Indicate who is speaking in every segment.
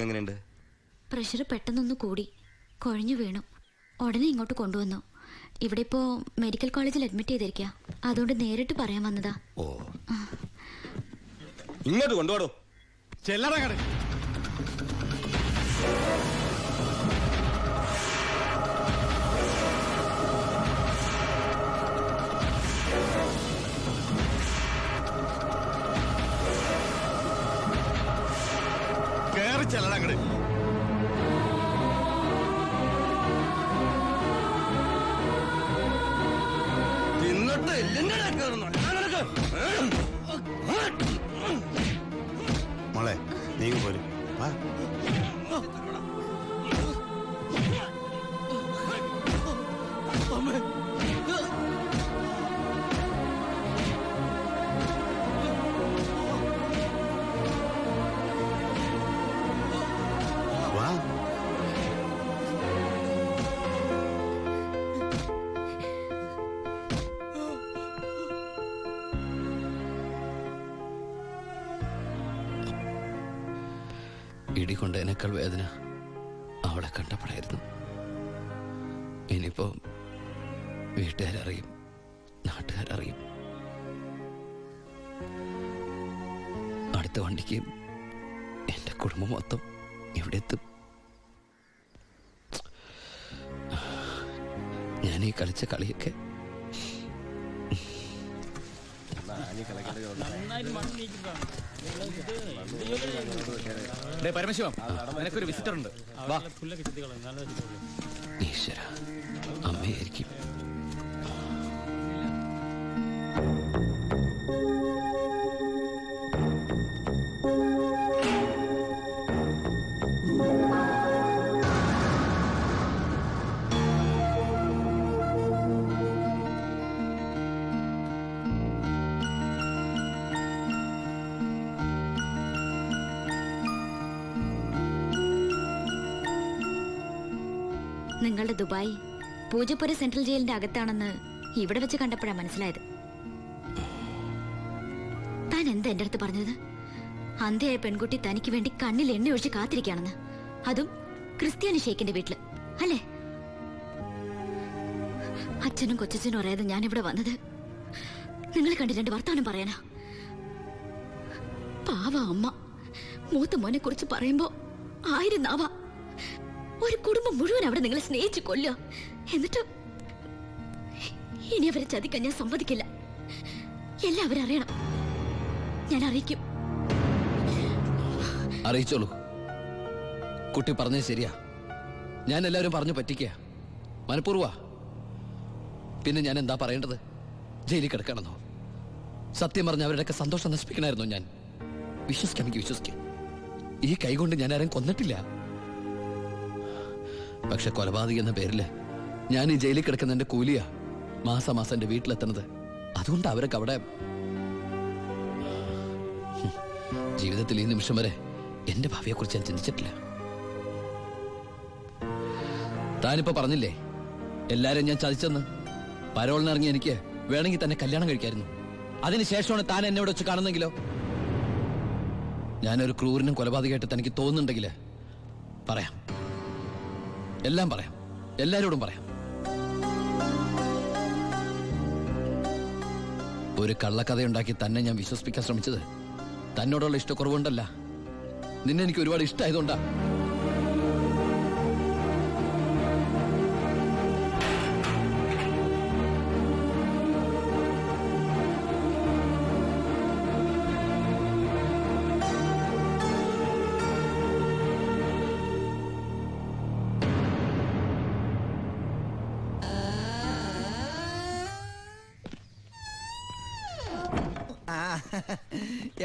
Speaker 1: എങ്ങനെയുണ്ട്?
Speaker 2: പ്രഷർ പെട്ടെന്നൊന്ന് കൂടി കുഴഞ്ഞു വീണു. ഉടനെ ഇങ്ങോട്ട് കൊണ്ടുവന്നു. ഇവിടെ ഇപ്പോ മെഡിക്കൽ കോളേജിൽ അഡ്മിറ്റ് ചെയ്തിരിക്കുക. അതുകൊണ്ട് നേരിട്ട് പറയാൻ വന്നതാ.
Speaker 1: ഓ, ഇങ്ങോട്ട് കൊണ്ടുപോടോ.
Speaker 3: ചെല്ലടാ കട. കേറി ചെല്ലടാ കട.
Speaker 1: തിന്നിട്ട് മോളെ നീ പോരും.
Speaker 4: ഇടികൊണ്ടതിനേക്കാൾ വേദന അവളെ കണ്ടപ്പോഴായിരുന്നു. ഇനിയിപ്പോ വീട്ടുകാരറിയും, നാട്ടുകാരറിയും. അടുത്ത വണ്ടിക്ക് എന്റെ കുടുംബം മൊത്തം ഇവിടെ എത്തും. ഞാൻ ഈ കളിച്ച കളിയൊക്കെ
Speaker 3: പരമശിവം, നിനക്കൊരു വിസിറ്റർ ഉണ്ട്.
Speaker 4: ഈശ്വര, അമ്മയായിരിക്കും.
Speaker 2: നിങ്ങളുടെ ദുബായ് പൂജപ്പുര സെൻട്രൽ ജയിലിന്റെ അകത്താണെന്ന് ഇവിടെ വെച്ച് കണ്ടപ്പോഴാണ് മനസ്സിലായത്. താൻ എന്താ എന്റെ അടുത്ത് പറഞ്ഞത്? അന്ധയായ പെൺകുട്ടി തനിക്ക് വേണ്ടി കണ്ണിൽ എണ്ണ ഒഴിച്ച് കാത്തിരിക്കുകയാണെന്ന്. അതും ക്രിസ്ത്യാനി ഷേക്കിന്റെ വീട്ടില്, അല്ലേ? അച്ഛനും കൊച്ചച്ഛനും അറിയാതെ ഞാൻ ഇവിടെ വന്നത് നിങ്ങളെ കണ്ട് രണ്ട് വർത്താനം പറയാനാ. പാവ അമ്മ മൂത്ത മോനെ കുറിച്ച് പറയുമ്പോ 1000 നാവ. ഒരു കുടുംബം മുഴുവൻ അവിടെ നിങ്ങളെ സ്നേഹിച്ചു കൊല്ലുക. എന്നിട്ട് ഇനി അവരെ ചതിക്കാൻ ഞാൻ സമ്മതിക്കില്ല. എല്ലാവരും അറിയണം. ഞാൻ അറിയിക്കും.
Speaker 4: അറിയിച്ചോളൂ. കുട്ടി പറഞ്ഞത് ശരിയാ. ഞാൻ എല്ലാവരും പറഞ്ഞു പറ്റിക്കുക, മനഃപൂർവ്വ. പിന്നെ ഞാൻ എന്താ പറയേണ്ടത്? ജയിലിൽ കിടക്കണമെന്നോ? സത്യം പറഞ്ഞ അവരുടെയൊക്കെ സന്തോഷം നശിപ്പിക്കണമായിരുന്നോ ഞാൻ? വിശ്വസിക്കാമെങ്കിൽ വിശ്വസിക്കാം. ഈ കൈകൊണ്ട് ഞാൻ ആരും കൊന്നിട്ടില്ല. പക്ഷെ കൊലപാതകം എന്ന പേരില് ഞാൻ ഈ ജയിലിൽ കിടക്കുന്ന എന്റെ കൂലിയാ മാസം എന്റെ വീട്ടിലെത്തുന്നത്. അതുകൊണ്ട് അവരൊക്കെ അവിടെ ജീവിതത്തിൽ ഈ നിമിഷം വരെ എന്റെ ഭാവിയെ കുറിച്ച് ഞാൻ ചിന്തിച്ചിട്ടില്ല. താനിപ്പോ പറഞ്ഞില്ലേ എല്ലാരും ഞാൻ ചതിച്ചെന്ന്. പരോളിനിറങ്ങി എനിക്ക് വേണമെങ്കിൽ തന്നെ കല്യാണം കഴിക്കായിരുന്നു. അതിനുശേഷമാണ് താൻ എന്നോട് വെച്ച് കാണുന്നെങ്കിലോ? ഞാനൊരു ക്രൂരനും കൊലപാതകമായിട്ട് തനിക്ക് തോന്നുന്നുണ്ടെങ്കിൽ പറയാം, എല്ലാം പറയാം, എല്ലാരോടും പറയാം. ഒരു കള്ളക്കഥയുണ്ടാക്കി തന്നെ ഞാൻ വിശ്വസിപ്പിക്കാൻ ശ്രമിച്ചത് തന്നോടുള്ള ഇഷ്ടക്കുറവുണ്ടല്ല, നിന്നെ എനിക്ക് ഒരുപാട് ഇഷ്ടമായതുകൊണ്ടാ.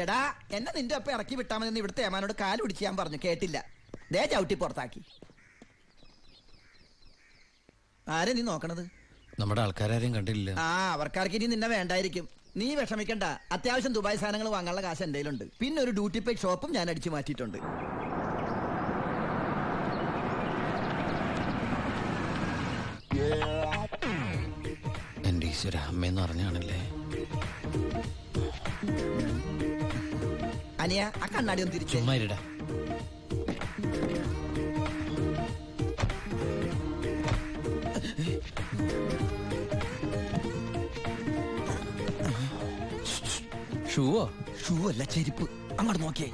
Speaker 5: എടാ, എന്നെ നിന്റെ ഒപ്പം ഇറക്കി വിട്ടാ മതി. ഇവിടുത്തെ ഏമാനോട് കാല് പിടിച്ച് ഞാൻ പറഞ്ഞു, കേട്ടില്ല. ദേ ചവിട്ടി പുറത്താക്കി. ആരെ നീ നോക്കണത്?
Speaker 4: നമ്മുടെ ആൾക്കാരും കണ്ടില്ല.
Speaker 5: ആ, അവർക്കാർക്ക് ഇനി നിന്നെ വേണ്ടായിരിക്കും. നീ വിഷമിക്കണ്ട. അത്യാവശ്യം ദുബായ് സാധനങ്ങൾ വാങ്ങാനുള്ള കാശ് എന്റെ കയ്യിലുണ്ട്. പിന്നെ ഒരു ഡ്യൂട്ടി പെയ്ഡ് ഷോപ്പും ഞാൻ അടിച്ചു മാറ്റിയിട്ടുണ്ട്.
Speaker 4: എന്റെ ഈശ്വര, അമ്മയെന്ന് പറഞ്ഞാണല്ലേ.
Speaker 5: അനിയ, ആ കണ്ണാടി ഒന്ന് തിരിച്ചു.
Speaker 4: ചുമ്മാ ഷൂവോ?
Speaker 5: ഷൂ അല്ല, ചെരുപ്പ്. അങ്ങോട്ട് നോക്കിയേ.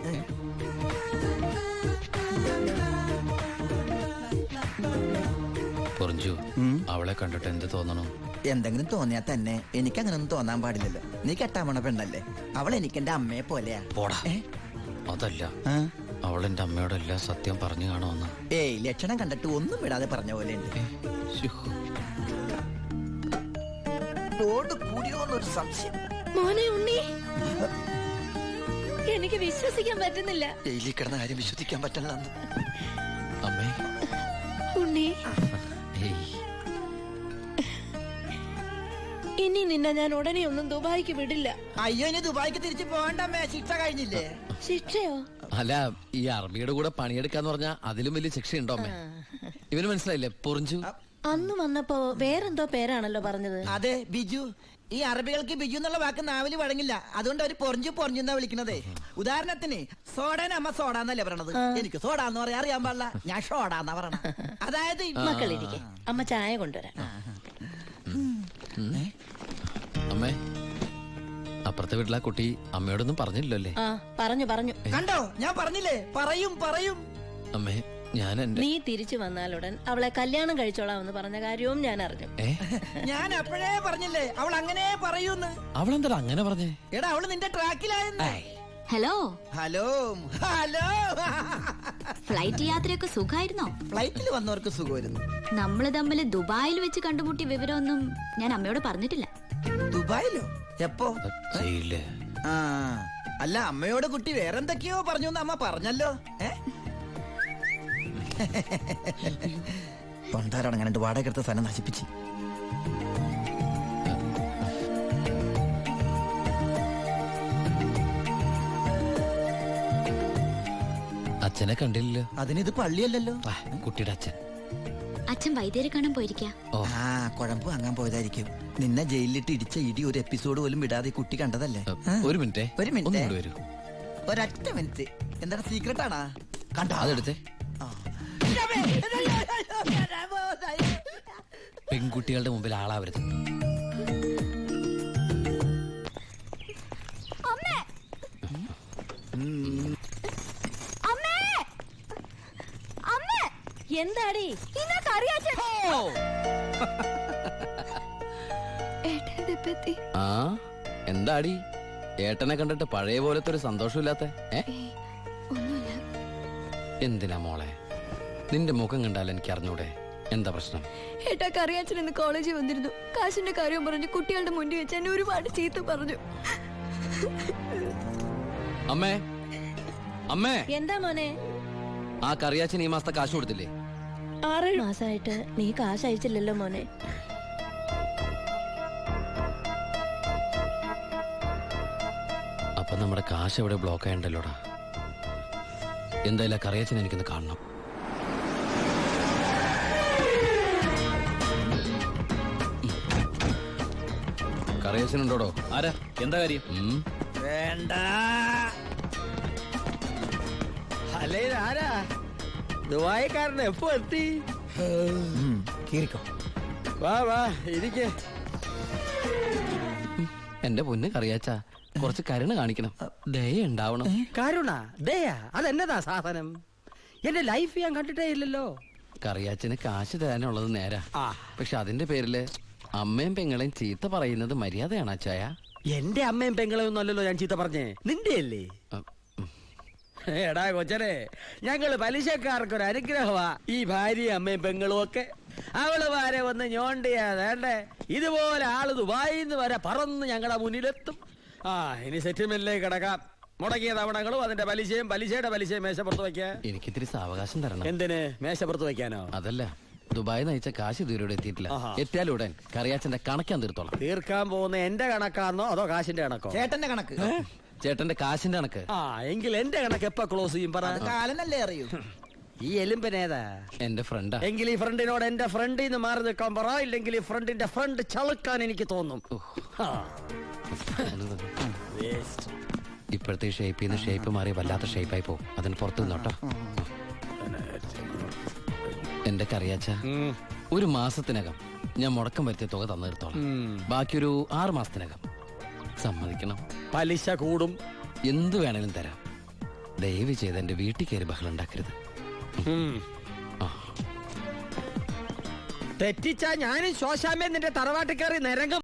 Speaker 4: പൊറിഞ്ചു, അവളെ കണ്ടിട്ട് എന്ത് തോന്നണം?
Speaker 5: എന്തെങ്കിലും തോന്നിയാ തന്നെ എനിക്കങ്ങനൊന്നും തോന്നാൻ പാടില്ലല്ലോ. നീ കെട്ടാമണ പെണ്ണല്ലേ, അവൾ എനിക്ക് എന്റെ അമ്മയെ പോലെയാ.
Speaker 4: പോടാ. അതല്ല, അവളെന്റെ അമ്മയോടെല്ലാം സത്യം പറഞ്ഞു കാണുമെന്ന്.
Speaker 5: ഏയ്, ലക്ഷണം കണ്ടിട്ട് ഒന്നും വിടാതെ പറഞ്ഞ പോലെ ഉണ്ട്. ലോഡ് കൂടിയോന്നൊരു സംശയം.
Speaker 2: മോനെ ഉണ്ണി, എനിക്ക് വിശ്വസിക്കാൻ പറ്റുന്നില്ല.
Speaker 5: ജയിലിൽ കിടന്ന കാര്യം വിശ്വസിക്കാൻ പറ്റില്ല.
Speaker 4: അമ്മേ.
Speaker 2: ഉണ്ണി,
Speaker 4: ഏയ്,
Speaker 2: ഇനി നിന്നെ ഞാൻ ഉടനെ ഒന്നും ദുബായിക്ക് വിടില്ല.
Speaker 5: അയ്യോ, ഇനി ദുബായിക്ക് തിരിച്ചു പോകണ്ടമ്മേ, ശിക്ഷ കഴിഞ്ഞില്ലേ?
Speaker 2: ശിക്ഷയോ?
Speaker 4: അല്ല, ഈ അറബിയുടെ കൂടെ പണിയെടുക്കാന്ന് പറഞ്ഞാ അതിലും വലിയ ശിക്ഷയുണ്ടോ അമ്മേ? ഇവന് മനസ്സിലായില്ലേ പൊറിഞ്ചു?
Speaker 2: അന്ന് വന്നപ്പോ വേറെന്തോ പേരാണല്ലോ പറഞ്ഞത്.
Speaker 5: അതെ, ബിജു. ഈ അറബികൾക്ക് ബിജു എന്നുള്ള വാക്ക് നാവില് വഴങ്ങില്ല. അതുകൊണ്ട് അവര് പൊറിഞ്ചു പൊറിഞ്ഞു എന്നാ വിളിക്കണതേ. ഉദാഹരണത്തിന് സോഡേനെ അമ്മ സോഡ എന്നല്ലേ പറയണത്. എനിക്ക് സോഡ എന്ന് പറയാൻ അറിയാൻ പാടില്ല, ഞാൻ ഷോഡ എന്നാ പറയണ. അതായത്
Speaker 2: മക്കളിരിക്കെ, അമ്മ ചായ കൊണ്ടുവരാം.
Speaker 4: അമ്മേ, അപ്പുറത്തെ വീട്ടിലെ കുട്ടി അമ്മയോടൊന്നും പറഞ്ഞില്ലല്ലേ?
Speaker 2: പറഞ്ഞു പറഞ്ഞു.
Speaker 5: കണ്ടോ, ഞാൻ പറഞ്ഞില്ലേ, പറയും പറയും.
Speaker 4: അമ്മേ, ഞാൻ എന്റെ
Speaker 2: നീ തിരിച്ചു വന്നാലുടൻ അവളെ കല്യാണം കഴിച്ചോളാമെന്ന് പറഞ്ഞ കാര്യവും ഞാൻ അറിഞ്ഞു.
Speaker 5: ഞാൻ അപ്പോഴേ പറഞ്ഞില്ലേ അവൾ അങ്ങനെ പറയൂന്ന്.
Speaker 4: അവളെന്താ അങ്ങനെ പറഞ്ഞേ?
Speaker 5: എടാ, അവള് നിന്റെ ട്രാക്കിലായെന്ന്.
Speaker 2: Hello
Speaker 5: hello hello.
Speaker 2: ഫ്ലൈറ്റ് യാത്രയൊക്കെ സുഖമായിരുന്നോ?
Speaker 5: ഫ്ലൈറ്റിൽ വന്നവർക്ക് സുഖമായിരുന്നു.
Speaker 2: നമ്മള് തമ്മിൽ ദുബായിൽ വെച്ച് കണ്ടുമുട്ടിയ വിവരമൊന്നും ഞാൻ അമ്മയോട് പറഞ്ഞിട്ടില്ല.
Speaker 5: ദുബായിലോ? എപ്പോ?
Speaker 4: ചെയ്യില്ലേ?
Speaker 5: ആ, അല്ല, അമ്മയോട് കുട്ടി വേറെന്തൊക്കെയോ പറഞ്ഞു അമ്മ പറഞ്ഞല്ലോ. പണ്ടാരടങ്ങാണ്ട് വാടക എടുത്ത സ്ഥലം നശിപ്പിച്ച്.
Speaker 4: അച്ഛനെ കണ്ടില്ലല്ലോ.
Speaker 5: അതിനിത് പള്ളിയല്ലല്ലോ.
Speaker 4: കുട്ടിയുടെ അച്ഛൻ.
Speaker 2: അച്ഛൻ വൈദ്യരെ കാണാൻ പോയിരിക്കാ.
Speaker 5: ആ, കുഴമ്പ് വാങ്ങാൻ പോയതായിരിക്കും. നിന്നെ ജയിലിലിട്ട് ഇടിച്ച ഇടി ഒരു എപ്പിസോഡ് പോലും വിടാതെ കുട്ടി കണ്ടതല്ലേ?
Speaker 4: ഒരു മിനിറ്റ്,
Speaker 5: ഒരു മിനിറ്റ്,
Speaker 4: വരൂ.
Speaker 5: ഒരൊറ്റ മിനിറ്റ്. എന്താണ് സീക്രട്ട് ആണാ? കണ്ടോ?
Speaker 4: അതെടുത്തേ. പെൺകുട്ടികളുടെ മുമ്പിൽ ആളാവരുത്.
Speaker 2: എന്താടി
Speaker 4: ആ, എന്താടി ഏട്ടനെ കണ്ടിട്ട് പഴയ പോലത്തെ ഒരു സന്തോഷമില്ലാത്ത? എന്തിനാ മോളെ? നിന്റെ മുഖം കണ്ടാൽ എനിക്ക് അറിഞ്ഞൂടെ എന്താ പ്രശ്നം?
Speaker 2: ഏട്ടാ, കറിയാച്ചൻ ഇന്ന് കോളേജിൽ വന്നിരുന്നു. കാശിന്റെ കാര്യം പറഞ്ഞു കുട്ടികളുടെ മുന്നിൽ വെച്ച് എന്നെ ഒരുപാട് ചീത്ത പറഞ്ഞു.
Speaker 4: അമ്മേ, അമ്മേ.
Speaker 2: എന്താ മോനെ?
Speaker 4: ആ കറിയാച്ചൻ ഈ മാസത്തെ കാശ് കൊടുത്തില്ലേ?
Speaker 2: 6 മാസമായിട്ട് നീ കാശ് അയച്ചില്ലല്ലോ മോനെ.
Speaker 4: അപ്പൊ നമ്മുടെ കാശ് എവിടെ ബ്ലോക്ക് ആയണ്ടല്ലോടാ. എന്തായാലും കറിയാച്ചൻ എനിക്കൊന്ന് കാണണം. കറിയാച്ചനുണ്ടോടോ?
Speaker 3: ആരാ? എന്താ കാര്യം?
Speaker 5: വേണ്ട.
Speaker 6: അല്ലേ, ആരാ? ദുബായിക്കാരൻ എപ്പോ എത്തി?
Speaker 5: കേറിക്കോ.
Speaker 6: വാ വാ, ഇരിക്കേ.
Speaker 4: എന്റെ പൊന്ന് കറിയാച്ച, കുറച്ച് കരുണ കാണിക്കണം, ദയ ഉണ്ടാവണം.
Speaker 6: കരുണ, ദയ, അതെന്നതാ സാധനം? എന്റെ ലൈഫ് ഞാൻ കണ്ടിട്ടേ ഇല്ലല്ലോ.
Speaker 4: കറിയാച്ചന് കാശ് തരാനുള്ളത് നേരാ. പക്ഷെ അതിന്റെ പേരില് അമ്മയും പെങ്ങളെയും ചീത്ത പറയുന്നത് മര്യാദയാണ് അച്ചായ?
Speaker 6: എന്റെ അമ്മയും പെങ്ങളെയൊന്നും അല്ലല്ലോ ഞാൻ ചീത്ത പറഞ്ഞേ, നിന്റെ അല്ലേ? എടാ കൊച്ചനെ, ഞങ്ങള് പലിശക്കാർക്കൊരു അനുഗ്രഹമാ ഈ ഭാര്യയും അമ്മയും പെങ്ങളും ഒക്കെ. അവള് വരെ ഒന്ന് ഞോണ്ടിയാ വേണ്ടേ, ഇതുപോലെ ആള് ദുബായിന്ന് വരെ പറന്ന് ഞങ്ങളുടെ മുന്നിലെത്തും. ഇനി സെറ്റിൽമെന്റിലേക്ക് കിടക്കാം. മുടക്കിയ തവണകളും അതിന്റെ പലിശയും പലിശയുടെ പലിശയും മേശപ്പുറത്ത് വെക്കാൻ
Speaker 4: എനിക്കിത്തിരി സാവകാശം തരണം.
Speaker 6: എന്തിന്? മേശപ്പുറത്ത് വെക്കാനോ?
Speaker 4: അതല്ല, ദുബായി നയിച്ച കാശ് ഇതുവരെ എത്തിയിട്ടില്ല. എത്തിയാലുടൻ കറിയാച്ചന്റെ കണക്കാൻ തീർത്തോളാം.
Speaker 6: തീർക്കാൻ പോകുന്ന എന്റെ കണക്കാണോ അതോ കാശിന്റെ കണക്കോ?
Speaker 5: ചേട്ടന്റെ കണക്ക്.
Speaker 4: ചേട്ടന്റെ കാശിന്റെ കണക്ക്.
Speaker 6: എങ്കിൽ എന്റെ കണക്ക് എപ്പ ക്ലോസ് ചെയ്യും പറ?
Speaker 5: കാലനല്ലേ അറിയൂ.
Speaker 6: ഈ എലുമ്പനേതാ?
Speaker 4: എന്റെ ഫ്രണ്ടാ.
Speaker 6: എങ്കിൽ ഈ ഫ്രണ്ടിനോട് എന്റെ ഫ്രണ്ടിൽ നിന്ന് മാറി നിൽക്കാൻ പറ, ഇല്ലെങ്കിൽ ഈ ഫ്രണ്ടിന്റെ ഫ്രണ്ട് ചളുക്കാൻ എനിക്ക് തോന്നും.
Speaker 4: ഇപ്പോഴത്തെ ഷേപ്പിൽ നിന്ന് ഷേപ്പ് മാറി വല്ലാത്ത ഷേപ്പായി പോകും. അതിന് പുറത്തു നിന്നോട്ടോ. എന്റെ കറിയാച്ച, ഒരു മാസത്തിനകം ഞാൻ മുടക്കം വരുത്തിയ തുക തന്നു തീർത്തോളാം. ബാക്കി ഒരു 6 മാസത്തിനകം. സമ്മതിക്കണം.
Speaker 6: പലിശ കൂടും.
Speaker 4: എന്തു വേണേലും തരാം. ദയവ് ചെയ്ത് എന്റെ വീട്ടിൽ കയറി ബഹളം ഉണ്ടാക്കരുത്.
Speaker 6: തെറ്റിച്ചാ ഞാനും ശോശാമ്മ നിന്റെ തറവാട്ടിൽ കയറി നിരങ്ങും.